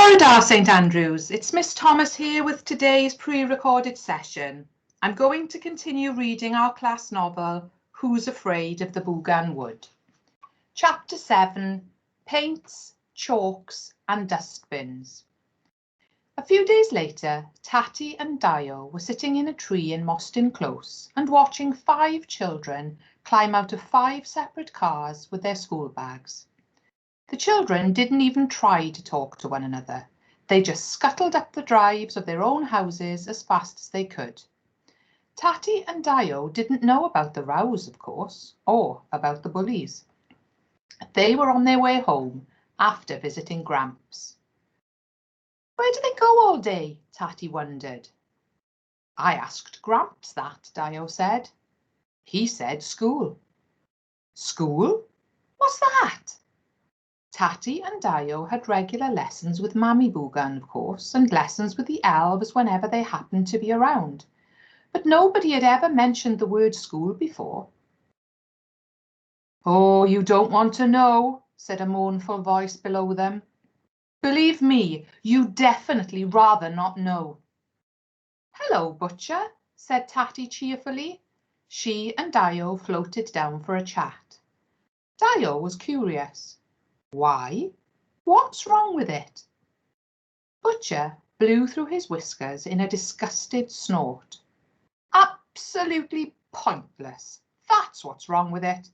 Bore St Andrews, it's Miss Thomas here with today's pre-recorded session. I'm going to continue reading our class novel, Who's Afraid of the Bwgan Wood? Chapter 7, Paints, Chalks and Dustbins. A few days later, Tatty and Dio were sitting in a tree in Mostyn Close and watching 5 children climb out of 5 separate cars with their school bags. The children didn't even try to talk to one another. They just scuttled up the drives of their own houses as fast as they could. Tatty and Dio didn't know about the rows, of course, or about the bullies. They were on their way home after visiting Gramps. Where do they go all day? Tatty wondered. I asked Gramps that, Dio said. He said school. School? What's that? Tatty and Dio had regular lessons with Mammy Bwgan, of course, and lessons with the elves whenever they happened to be around. But nobody had ever mentioned the word school before. Oh, you don't want to know, said a mournful voice below them. Believe me, you'd definitely rather not know. Hello, Butcher, said Tatty cheerfully. She and Dio floated down for a chat. Dio was curious. Why? What's wrong with it? Butcher blew through his whiskers in a disgusted snort. Absolutely pointless. That's what's wrong with it.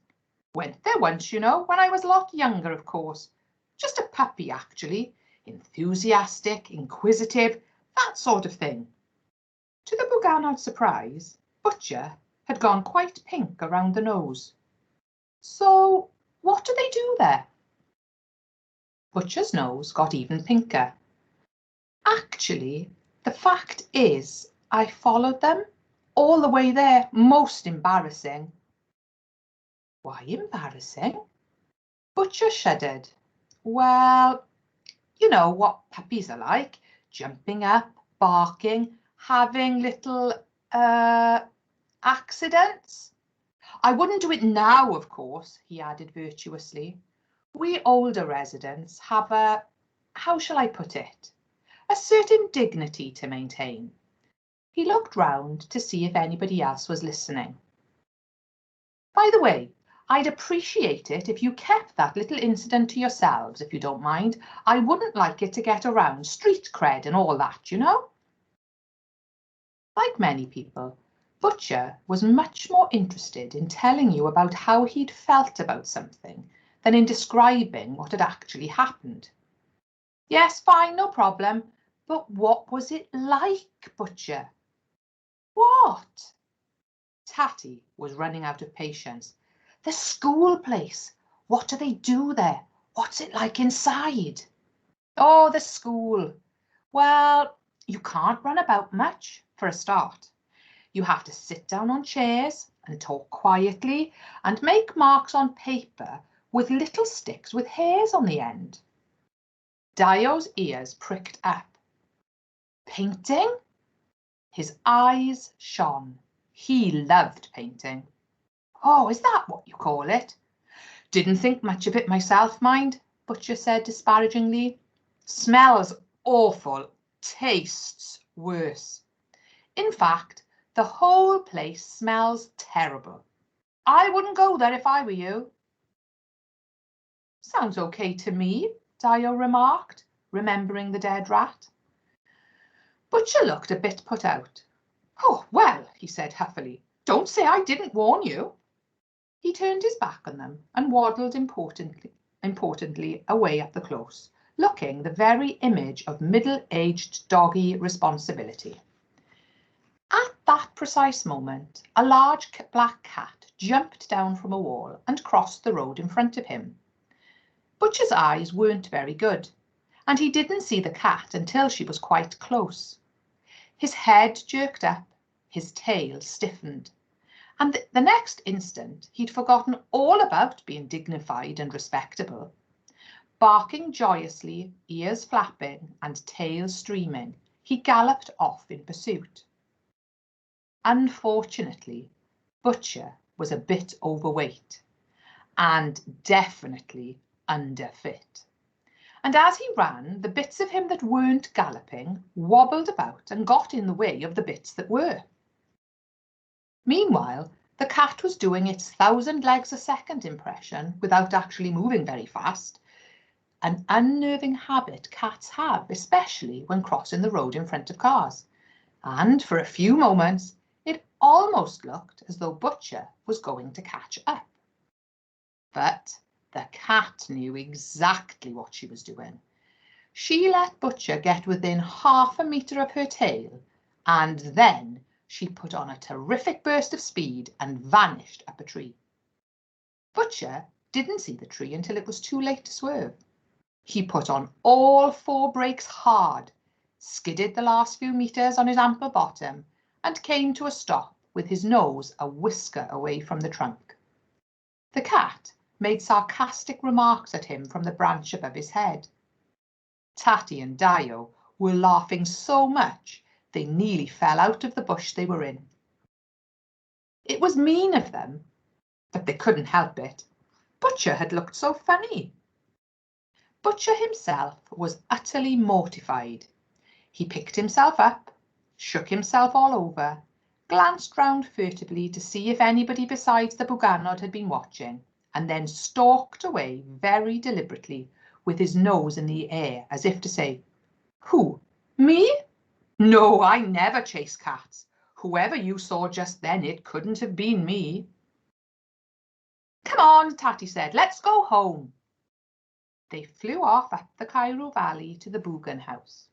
Went there once, you know, when I was a lot younger, of course. Just a puppy, actually. Enthusiastic, inquisitive, that sort of thing. To the Bwganard's surprise, Butcher had gone quite pink around the nose. So, what do they do there? Butcher's nose got even pinker. Actually, the fact is, I followed them all the way there. Most embarrassing. Why embarrassing? Butcher shuddered. Well, you know what puppies are like. Jumping up, barking, having little accidents. I wouldn't do it now, of course, he added virtuously. We older residents have a, how shall I put it, a certain dignity to maintain. He looked round to see if anybody else was listening. By the way, I'd appreciate it if you kept that little incident to yourselves, if you don't mind. I wouldn't like it to get around, street cred and all that, you know? Like many people, Butcher was much more interested in telling you about how he'd felt about something than in describing what had actually happened. Yes, fine, no problem. But what was it like, Butcher? What? Tatty was running out of patience. The school place. What do they do there? What's it like inside? Oh, the school. Well, you can't run about much, for a start. You have to sit down on chairs and talk quietly and make marks on paper with little sticks with hairs on the end. Dio's ears pricked up. Painting? His eyes shone. He loved painting. Oh, is that what you call it? Didn't think much of it myself, mind, Butcher said disparagingly. Smells awful, tastes worse. In fact, the whole place smells terrible. I wouldn't go there if I were you. Sounds okay to me, Dio remarked, remembering the dead rat. Butcher looked a bit put out. Oh, well, he said huffily, don't say I didn't warn you. He turned his back on them and waddled importantly away up the close, looking the very image of middle-aged doggy responsibility. At that precise moment, a large black cat jumped down from a wall and crossed the road in front of him. Butcher's eyes weren't very good, and he didn't see the cat until she was quite close. His head jerked up, his tail stiffened, and the next instant he'd forgotten all about being dignified and respectable. Barking joyously, ears flapping and tail streaming, he galloped off in pursuit. Unfortunately, Butcher was a bit overweight and definitely underfit. and as he ran, the bits of him that weren't galloping wobbled about and got in the way of the bits that were. Meanwhile, the cat was doing its 1,000 legs a second impression without actually moving very fast, an unnerving habit cats have, especially when crossing the road in front of cars. And for a few moments, it almost looked as though Butcher was going to catch up. But the cat knew exactly what she was doing. She let Butcher get within half a metre of her tail, and then she put on a terrific burst of speed and vanished up a tree. Butcher didn't see the tree until it was too late to swerve. He put on all 4 brakes hard, skidded the last few metres on his ample bottom, and came to a stop with his nose a whisker away from the trunk. The cat made sarcastic remarks at him from the branch above his head. Tatty and Dio were laughing so much they nearly fell out of the bush they were in. It was mean of them, but they couldn't help it. Butcher had looked so funny. Butcher himself was utterly mortified. He picked himself up, shook himself all over, glanced round furtively to see if anybody besides the Bwganod had been watching, and then stalked away very deliberately with his nose in the air as if to say, "Who? Me? No, I never chase cats. Whoever you saw just then, it couldn't have been me." "Come on," Tatty said, "let's go home." They flew off up the Cairo Valley to the Bwgan house.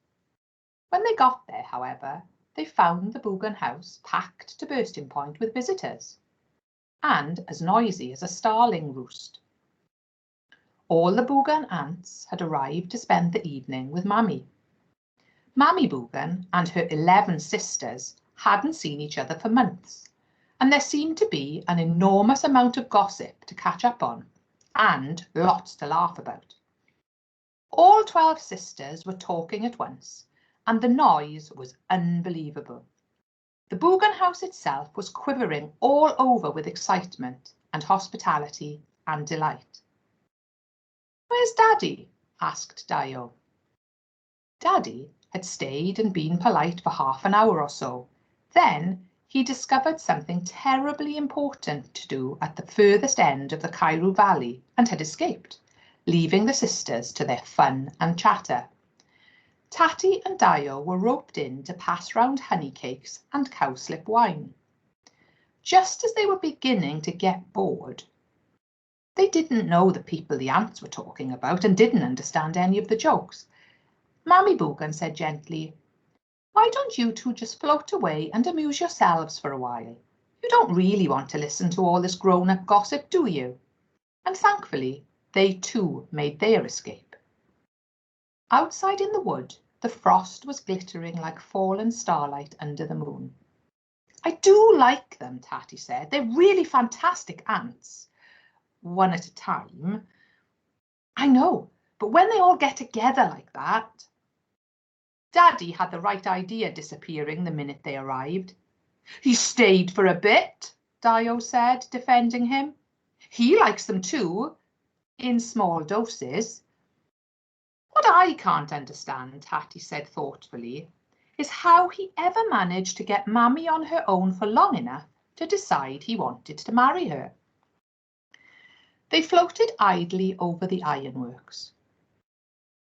When they got there, however, they found the Bwgan house packed to bursting point with visitors, and as noisy as a starling roost. All the Bwgan aunts had arrived to spend the evening with Mammy. Mammy Bwgan and her 11 sisters hadn't seen each other for months, and there seemed to be an enormous amount of gossip to catch up on, and lots to laugh about. All 12 sisters were talking at once, and the noise was unbelievable. The Bwgan house itself was quivering all over with excitement and hospitality and delight. "Where's Daddy?" asked Dio. Daddy had stayed and been polite for half an hour or so. Then he discovered something terribly important to do at the furthest end of the Cairo Valley and had escaped, leaving the sisters to their fun and chatter. Tatty and Dio were roped in to pass round honey cakes and cowslip wine. Just as they were beginning to get bored, they didn't know the people the aunts were talking about and didn't understand any of the jokes. Mammy Bwgan said gently, "Why don't you two just float away and amuse yourselves for a while? You don't really want to listen to all this grown-up gossip, do you?" And thankfully, they too made their escape. Outside in the wood, the frost was glittering like fallen starlight under the moon. "I do like them," Tatty said. "They're really fantastic aunts. One at a time." "I know, but when they all get together like that..." Daddy had the right idea disappearing the minute they arrived. "He stayed for a bit," Dio said, defending him. "He likes them too, in small doses." "What I can't understand," Tatty said thoughtfully, "is how he ever managed to get Mammy on her own for long enough to decide he wanted to marry her." They floated idly over the ironworks.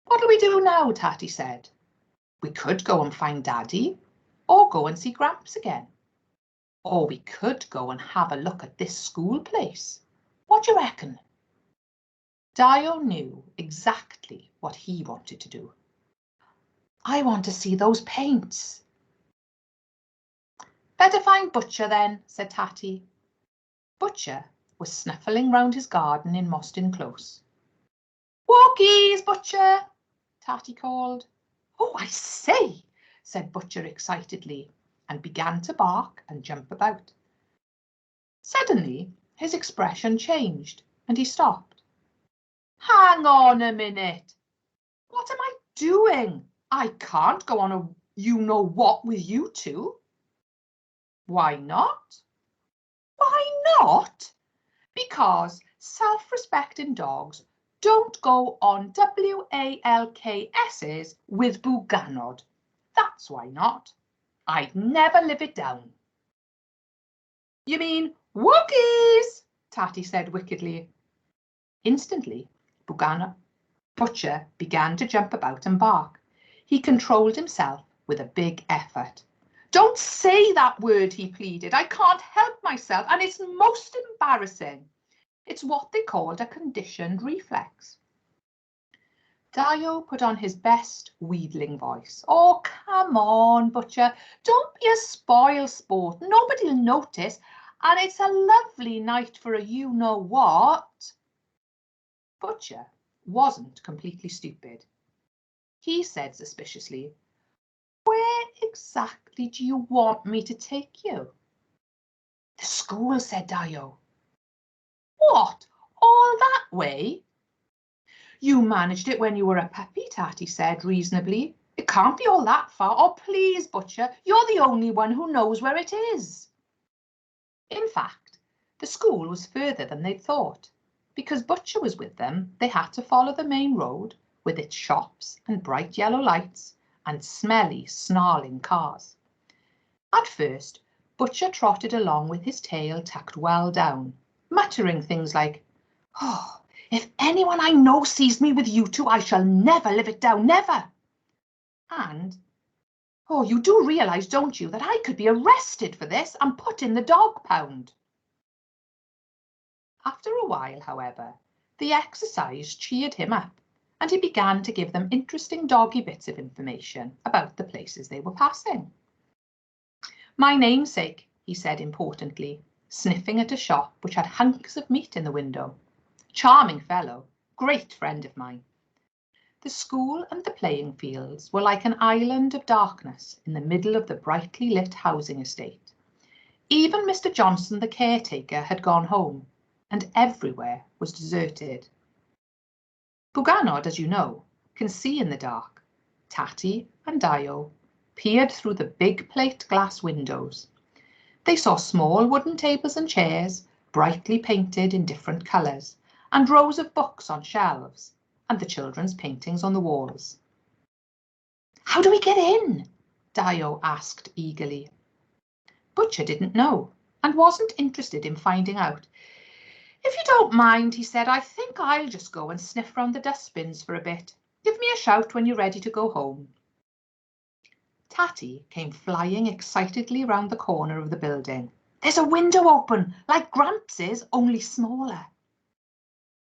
"What'll we do now?" Tatty said. "We could go and find Daddy, or go and see Gramps again. Or we could go and have a look at this school place. What do you reckon?" Dio knew exactly what he wanted to do. "I want to see those paints." "Better find Butcher then," said Tatty. Butcher was snuffling round his garden in Mostyn Close. "Walkies, Butcher," Tatty called. "Oh, I say," said Butcher excitedly, and began to bark and jump about. Suddenly, his expression changed and he stopped. "Hang on a minute. What am I doing? I can't go on a you-know-what with you two." "Why not?" "Why not? Because self-respecting dogs Don't go on WALKS's with Bwganod. That's why not. I'd never live it down. You mean Wookies? Tatty said wickedly. Instantly, Butcher began to jump about and bark. He controlled himself with a big effort. Don't say that word, he pleaded. I can't help myself, and it's most embarrassing. It's what they called a conditioned reflex. Dio put on his best wheedling voice. Oh, come on, Butcher. Don't be a spoil sport. Nobody'll notice, and it's a lovely night for a you-know-what. Butcher wasn't completely stupid. He said suspiciously, where exactly do you want me to take you? The school, said Dio. What, all that way? You managed it when you were a puppy, Tatty said reasonably. It can't be all that far. Oh, please, Butcher, you're the only one who knows where it is. In fact, the school was further than they'd thought. Because Butcher was with them, they had to follow the main road with its shops and bright yellow lights and smelly, snarling cars. At first, Butcher trotted along with his tail tucked well down, muttering things like, oh, if anyone I know sees me with you two, I shall never live it down, never. And, oh, you do realise, don't you, that I could be arrested for this and put in the dog pound. After a while, however, the exercise cheered him up, and he began to give them interesting doggy bits of information about the places they were passing. My namesake, he said importantly, sniffing at a shop which had hunks of meat in the window. Charming fellow, great friend of mine. The school and the playing fields were like an island of darkness in the middle of the brightly lit housing estate. Even Mr. Johnson, the caretaker, had gone home, and everywhere was deserted. Bwganod, as you know, can see in the dark. Tatty and Dio peered through the big plate glass windows. They saw small wooden tables and chairs, brightly painted in different colours, and rows of books on shelves, and the children's paintings on the walls. How do we get in? Dio asked eagerly. Butcher didn't know, and wasn't interested in finding out. If you don't mind, he said, I think I'll just go and sniff round the dustbins for a bit. Give me a shout when you're ready to go home. Tatty came flying excitedly round the corner of the building. There's a window open, like Gramps', only smaller.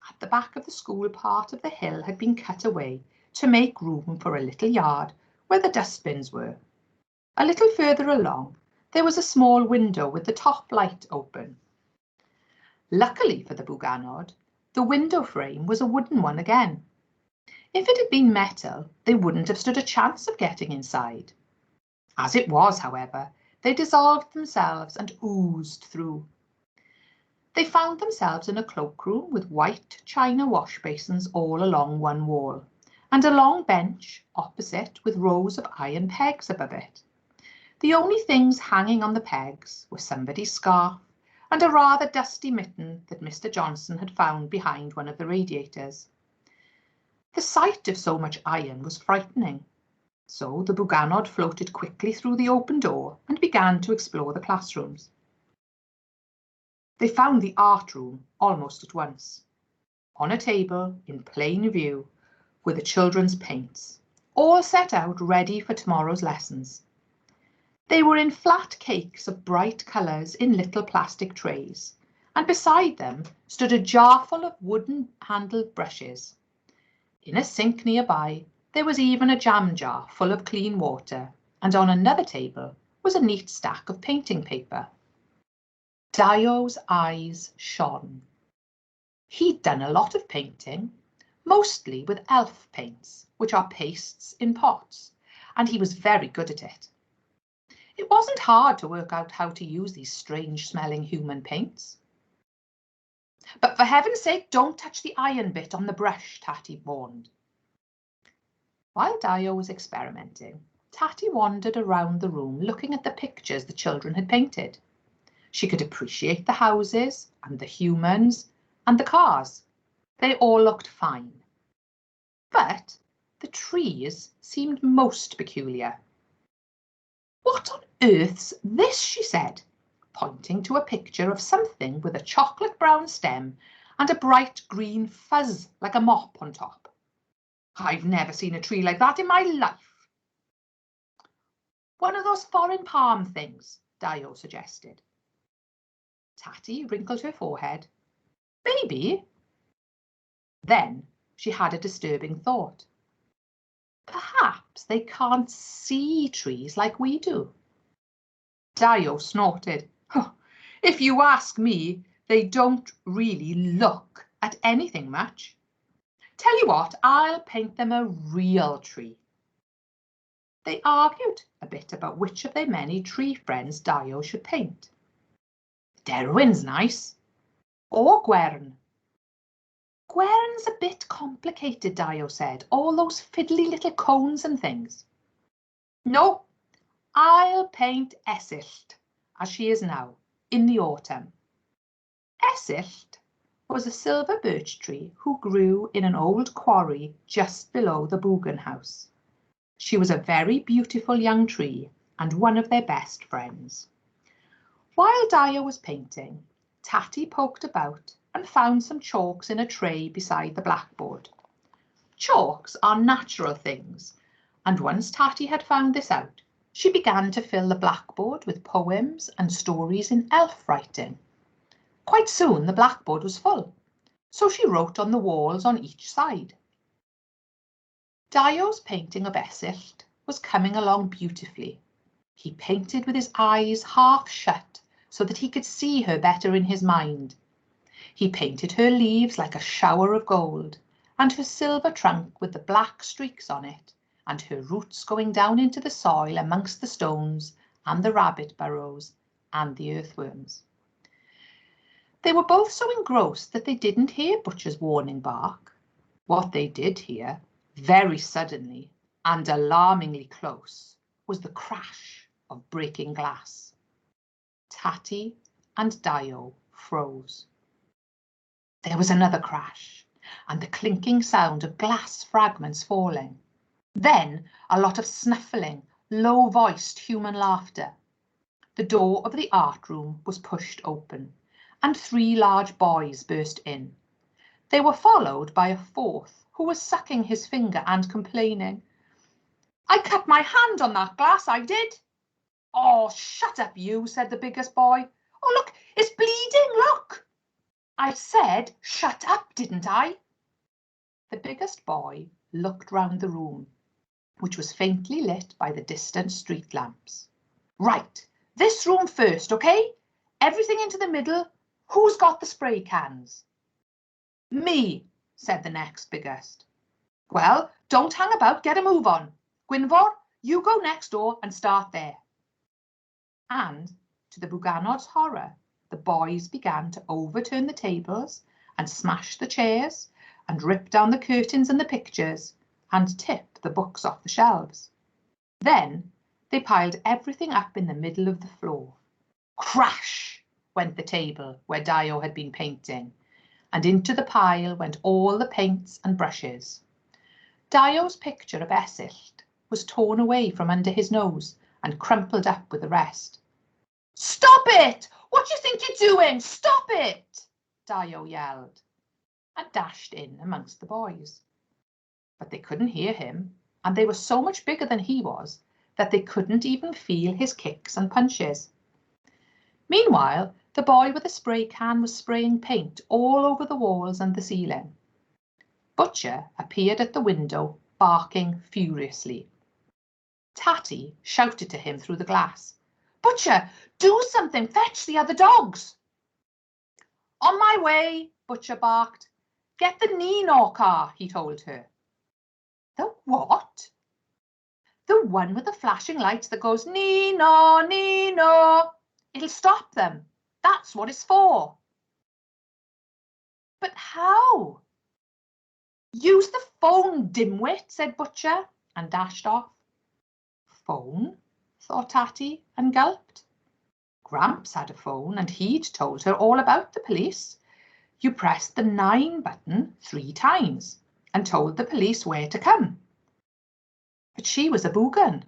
At the back of the school, part of the hill had been cut away to make room for a little yard where the dustbins were. A little further along, there was a small window with the top light open. Luckily for the Bwganod, the window frame was a wooden one again. If it had been metal, they wouldn't have stood a chance of getting inside. As it was, however, they dissolved themselves and oozed through. They found themselves in a cloakroom with white china wash basins all along one wall, and a long bench opposite with rows of iron pegs above it. The only things hanging on the pegs were somebody's scarf and a rather dusty mitten that Mr. Johnson had found behind one of the radiators. The sight of so much iron was frightening, so the Bwganod floated quickly through the open door and began to explore the classrooms. They found the art room almost at once. On a table, in plain view, were the children's paints, all set out ready for tomorrow's lessons. They were in flat cakes of bright colours in little plastic trays, and beside them stood a jar full of wooden-handled brushes. In a sink nearby, there was even a jam jar full of clean water, and on another table was a neat stack of painting paper. Dio's eyes shone. He'd done a lot of painting, mostly with elf paints, which are pastes in pots, and he was very good at it. It wasn't hard to work out how to use these strange-smelling human paints. But for heaven's sake, don't touch the iron bit on the brush, Tatty warned. While Dio was experimenting, Tatty wandered around the room looking at the pictures the children had painted. She could appreciate the houses and the humans and the cars, They all looked fine. But the trees seemed most peculiar. "What on earth's this?" she said, pointing to a picture of something with a chocolate brown stem and a bright green fuzz like a mop on top. "I've never seen a tree like that in my life." "One of those foreign palm things," Dio suggested. Tatty wrinkled her forehead. "Maybe." Then she had a disturbing thought. Perhaps they can't see trees like we do. Dio snorted. "Oh, if you ask me, they don't really look at anything much. Tell you what, I'll paint them a real tree." They argued a bit about which of their many tree friends Dio should paint. "Derwin's nice. Or Gwern." "Gwern's a bit complicated," Dio said. "All those fiddly little cones and things." "No, I'll paint Esyllt, as she is now, in the autumn." Esyllt was a silver birch tree who grew in an old quarry just below the Bwgan house. She was a very beautiful young tree and one of their best friends. While Dio was painting, Tatty poked about and found some chalks in a tray beside the blackboard. Chalks are natural things, and once Tatty had found this out, she began to fill the blackboard with poems and stories in elf writing. Quite soon the blackboard was full, so she wrote on the walls on each side. Dio's painting of Esyllt was coming along beautifully. He painted with his eyes half shut so that he could see her better in his mind. He painted her leaves like a shower of gold, and her silver trunk with the black streaks on it, and her roots going down into the soil amongst the stones and the rabbit burrows and the earthworms. They were both so engrossed that they didn't hear Butcher's warning bark. What they did hear, very suddenly and alarmingly close, was the crash of breaking glass. Tatty and Dio froze. There was another crash, and the clinking sound of glass fragments falling. Then a lot of snuffling, low-voiced human laughter. The door of the art room was pushed open, and 3 large boys burst in. They were followed by a 4th, who was sucking his finger and complaining. "I cut my hand on that glass, I did." "Oh, shut up you," said the biggest boy. "Oh, look, it's bleeding, look." "I said shut up, didn't I?" The biggest boy looked round the room, which was faintly lit by the distant street lamps. "Right, this room first, okay? Everything into the middle. Who's got the spray cans?" "Me," said the next biggest. "Well, don't hang about, get a move on. Gwynfor, you go next door and start there." And, to the Bwganod's horror, the boys began to overturn the tables and smash the chairs and rip down the curtains and the pictures and tip the books off the shelves. Then they piled everything up in the middle of the floor. Crash went the table where Dio had been painting, and into the pile went all the paints and brushes. Dio's picture of Esyllt was torn away from under his nose and crumpled up with the rest. "Stop it! What do you think you're doing? Stop it!" Dio yelled, and dashed in amongst the boys. But they couldn't hear him, and they were so much bigger than he was that they couldn't even feel his kicks and punches. Meanwhile, the boy with the spray can was spraying paint all over the walls and the ceiling. Butcher appeared at the window, barking furiously. Tatty shouted to him through the glass. "Butcher, do something! Fetch the other dogs!" "On my way," Butcher barked. "Get the Nino car," he told her. "The what?" "The one with the flashing lights that goes Nino, Nino. It'll stop them. That's what it's for." "But how?" "Use the phone, dimwit," said Butcher, and dashed off. "Phone?" thought Tatty, and gulped. Gramps had a phone, and he'd told her all about the police. you pressed the 9 button 3 times and told the police where to come. But she was a Bwgan.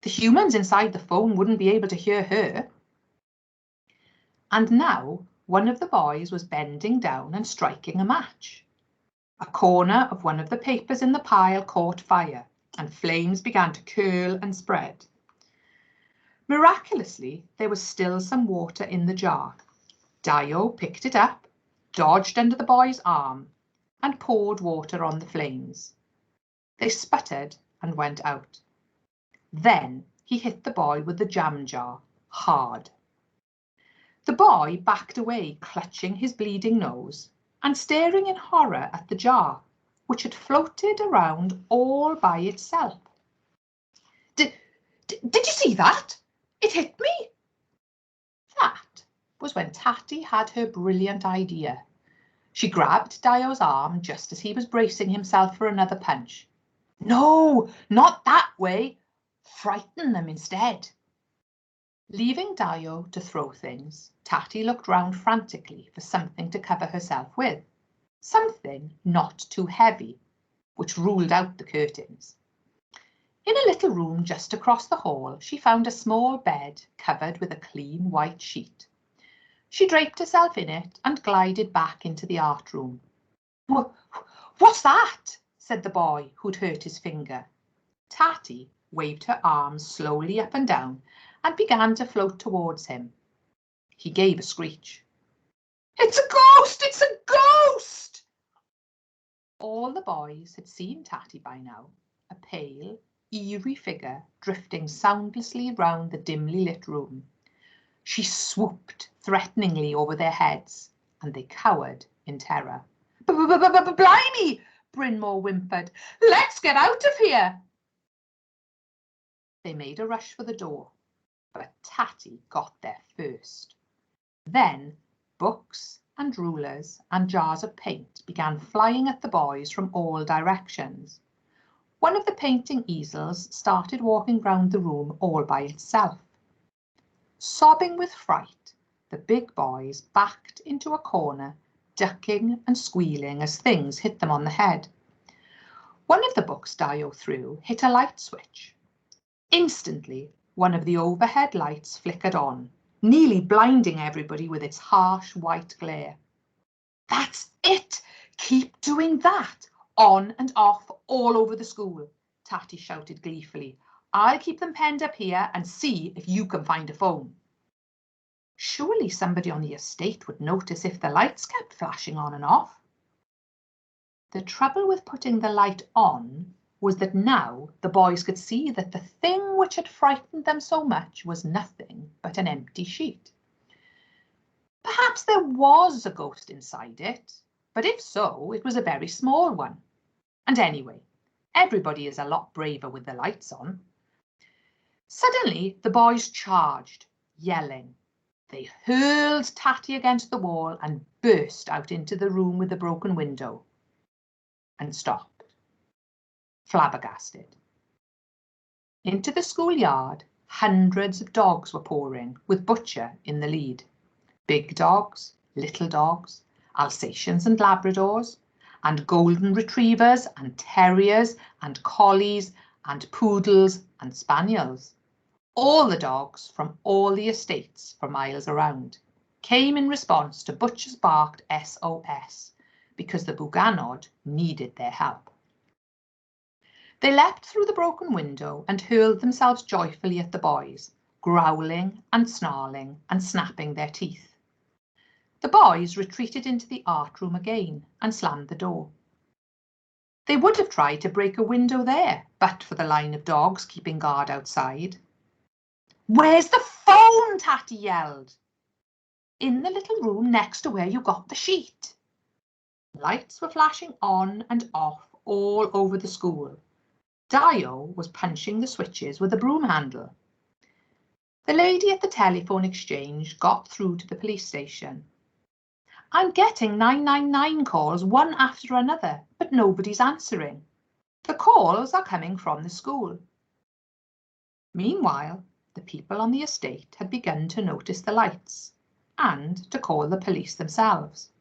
The humans inside the phone wouldn't be able to hear her. And now one of the boys was bending down and striking a match. A corner of one of the papers in the pile caught fire, and flames began to curl and spread. Miraculously, there was still some water in the jar. Dio picked it up, dodged under the boy's arm, and poured water on the flames. They sputtered and went out. Then he hit the boy with the jam jar, hard. The boy backed away, clutching his bleeding nose and staring in horror at the jar, which had floated around all by itself. Did you see that? It hit me. That was when Tatty had her brilliant idea. She grabbed Dio's arm just as he was bracing himself for another punch. No, not that way. Frighten them instead. Leaving Dio to throw things, Tatty looked round frantically for something to cover herself with. Something not too heavy, which ruled out the curtains. In a little room just across the hall, she found a small bed covered with a clean white sheet. She draped herself in it and glided back into the art room. What's that? Said the boy who'd hurt his finger. Tatty waved her arms slowly up and down and began to float towards him. He gave a screech. It's a ghost! It's a ghost! All the boys had seen Tatty by now, a pale, eerie figure drifting soundlessly round the dimly lit room. She swooped threateningly over their heads, and they cowered in terror. Blimey! Brynmore whimpered. Let's get out of here! They made a rush for the door, but Tatty got there first. Then books and rulers and jars of paint began flying at the boys from all directions. One of the painting easels started walking round the room all by itself. Sobbing with fright, the big boys backed into a corner, ducking and squealing as things hit them on the head. One of the books Dio threw hit a light switch. Instantly, one of the overhead lights flickered on, nearly blinding everybody with its harsh white glare. That's it! Keep doing that! On and off all over the school, Tatty shouted gleefully. I'll keep them penned up here and see if you can find a phone. Surely somebody on the estate would notice if the lights kept flashing on and off. The trouble with putting the light on was that now the boys could see that the thing which had frightened them so much was nothing but an empty sheet. Perhaps there was a ghost inside it, but if so, it was a very small one. And anyway, everybody is a lot braver with the lights on. Suddenly, the boys charged, yelling. They hurled Tatty against the wall and burst out into the room with the broken window. And stopped, flabbergasted. Into the schoolyard, hundreds of dogs were pouring, with Butcher in the lead. Big dogs, little dogs, Alsatians and Labradors, and golden retrievers and terriers and collies and poodles and spaniels. All the dogs from all the estates for miles around came in response to Butcher's barked SOS because the Bwganod needed their help. They leapt through the broken window and hurled themselves joyfully at the boys, growling and snarling and snapping their teeth. The boys retreated into the art room again and slammed the door. They would have tried to break a window there, but for the line of dogs keeping guard outside. Where's the phone? Tatty yelled. In the little room next to where you got the sheet. Lights were flashing on and off all over the school. Dio was punching the switches with a broom handle. The lady at the telephone exchange got through to the police station. I'm getting 999 calls one after another, but nobody's answering. The calls are coming from the school. Meanwhile, the people on the estate had begun to notice the lights and to call the police themselves.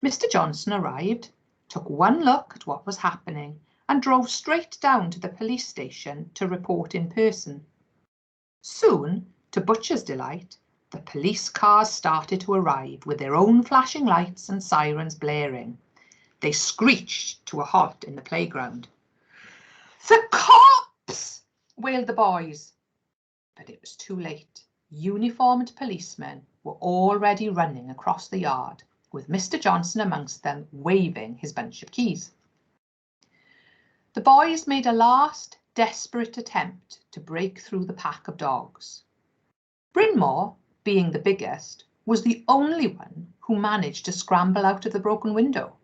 Mr. Johnson arrived, took one look at what was happening, and drove straight down to the police station to report in person. Soon, to Butcher's delight, the police cars started to arrive with their own flashing lights and sirens blaring. They screeched to a halt in the playground. "The cops!" wailed the boys. But it was too late. Uniformed policemen were already running across the yard, with Mr. Johnson amongst them, waving his bunch of keys. The boys made a last desperate attempt to break through the pack of dogs. Brynmore, being the biggest, was the only one who managed to scramble out of the broken window.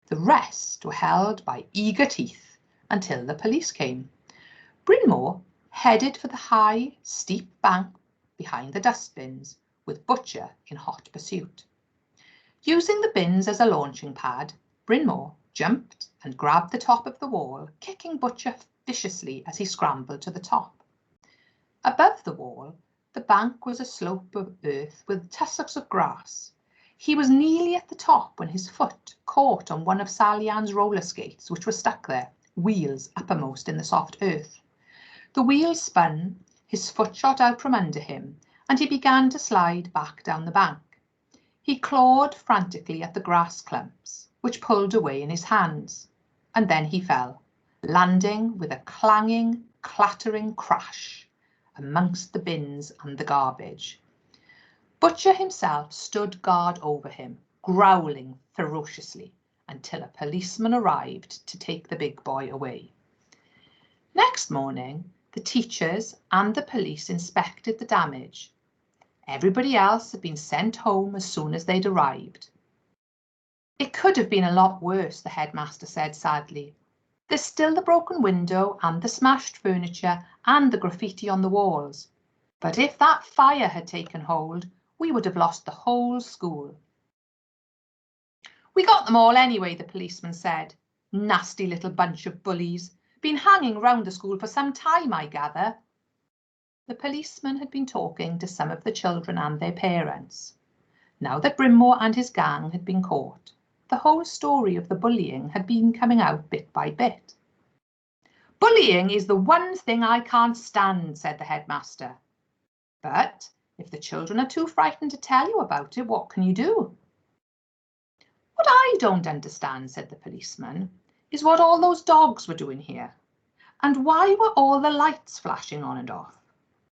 The rest were held by eager teeth until the police came. Brynmore headed for the high, steep bank behind the dustbins, with Butcher in hot pursuit. Using the bins as a launching pad, Brynmore jumped and grabbed the top of the wall, kicking Butcher viciously as he scrambled to the top. Above the wall, the bank was a slope of earth with tussocks of grass. He was nearly at the top when his foot caught on one of Sally Ann's roller skates, which were stuck there, wheels uppermost in the soft earth. The wheels spun, his foot shot out from under him, and he began to slide back down the bank. He clawed frantically at the grass clumps, which pulled away in his hands, and then he fell, landing with a clanging, clattering crash amongst the bins and the garbage. Butcher himself stood guard over him, growling ferociously, until a policeman arrived to take the big boy away. Next morning, the teachers and the police inspected the damage. Everybody else had been sent home as soon as they'd arrived. "It could have been a lot worse," the headmaster said sadly. "There's still the broken window and the smashed furniture and the graffiti on the walls. But if that fire had taken hold, we would have lost the whole school." "We got them all anyway," the policeman said. "Nasty little bunch of bullies. Been hanging round the school for some time, I gather." The policeman had been talking to some of the children and their parents. Now that Brynmore and his gang had been caught, the whole story of the bullying had been coming out bit by bit. "Bullying is the one thing I can't stand," said the headmaster. "But if the children are too frightened to tell you about it, what can you do?" "What I don't understand," said the policeman, "is what all those dogs were doing here. And why were all the lights flashing on and off?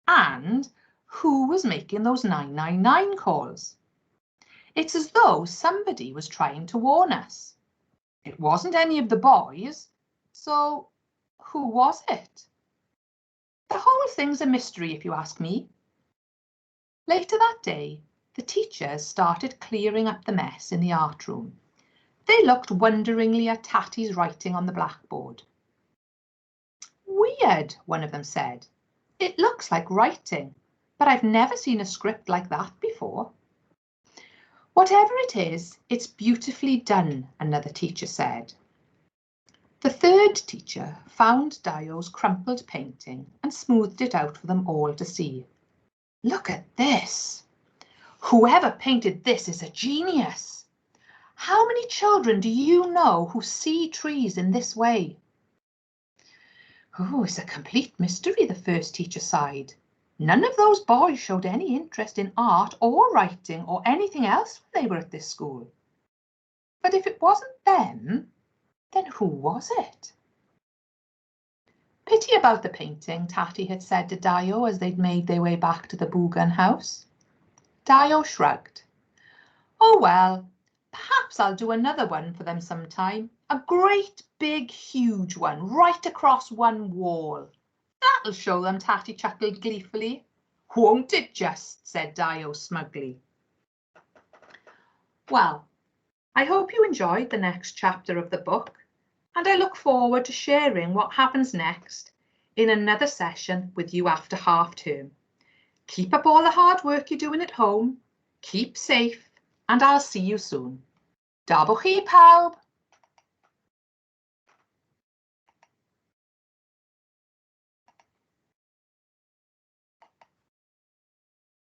And who was making those 999 calls? It's as though somebody was trying to warn us. It wasn't any of the boys, so who was it? The whole thing's a mystery, if you ask me." Later that day, the teachers started clearing up the mess in the art room. They looked wonderingly at Tatty's writing on the blackboard. "Weird," one of them said. "It looks like writing, but I've never seen a script like that before." "Whatever it is, it's beautifully done," another teacher said. The third teacher found Dio's crumpled painting and smoothed it out for them all to see. "Look at this. Whoever painted this is a genius. How many children do you know who see trees in this way?" "Oh, it's a complete mystery," the first teacher sighed. "None of those boys showed any interest in art or writing or anything else when they were at this school. But if it wasn't them, then who was it?" "Pity about the painting," Tatty had said to Dio as they'd made their way back to the Bwgan house. Dio shrugged. "Oh well, perhaps I'll do another one for them sometime. A great big huge one right across one wall. That'll show them," Tatty chuckled gleefully. "Won't it just?" said Dio smugly. Well, I hope you enjoyed the next chapter of the book, and I look forward to sharing what happens next in another session with you after half term. Keep up all the hard work you're doing at home, keep safe, and I'll see you soon. Da bo chi pawb!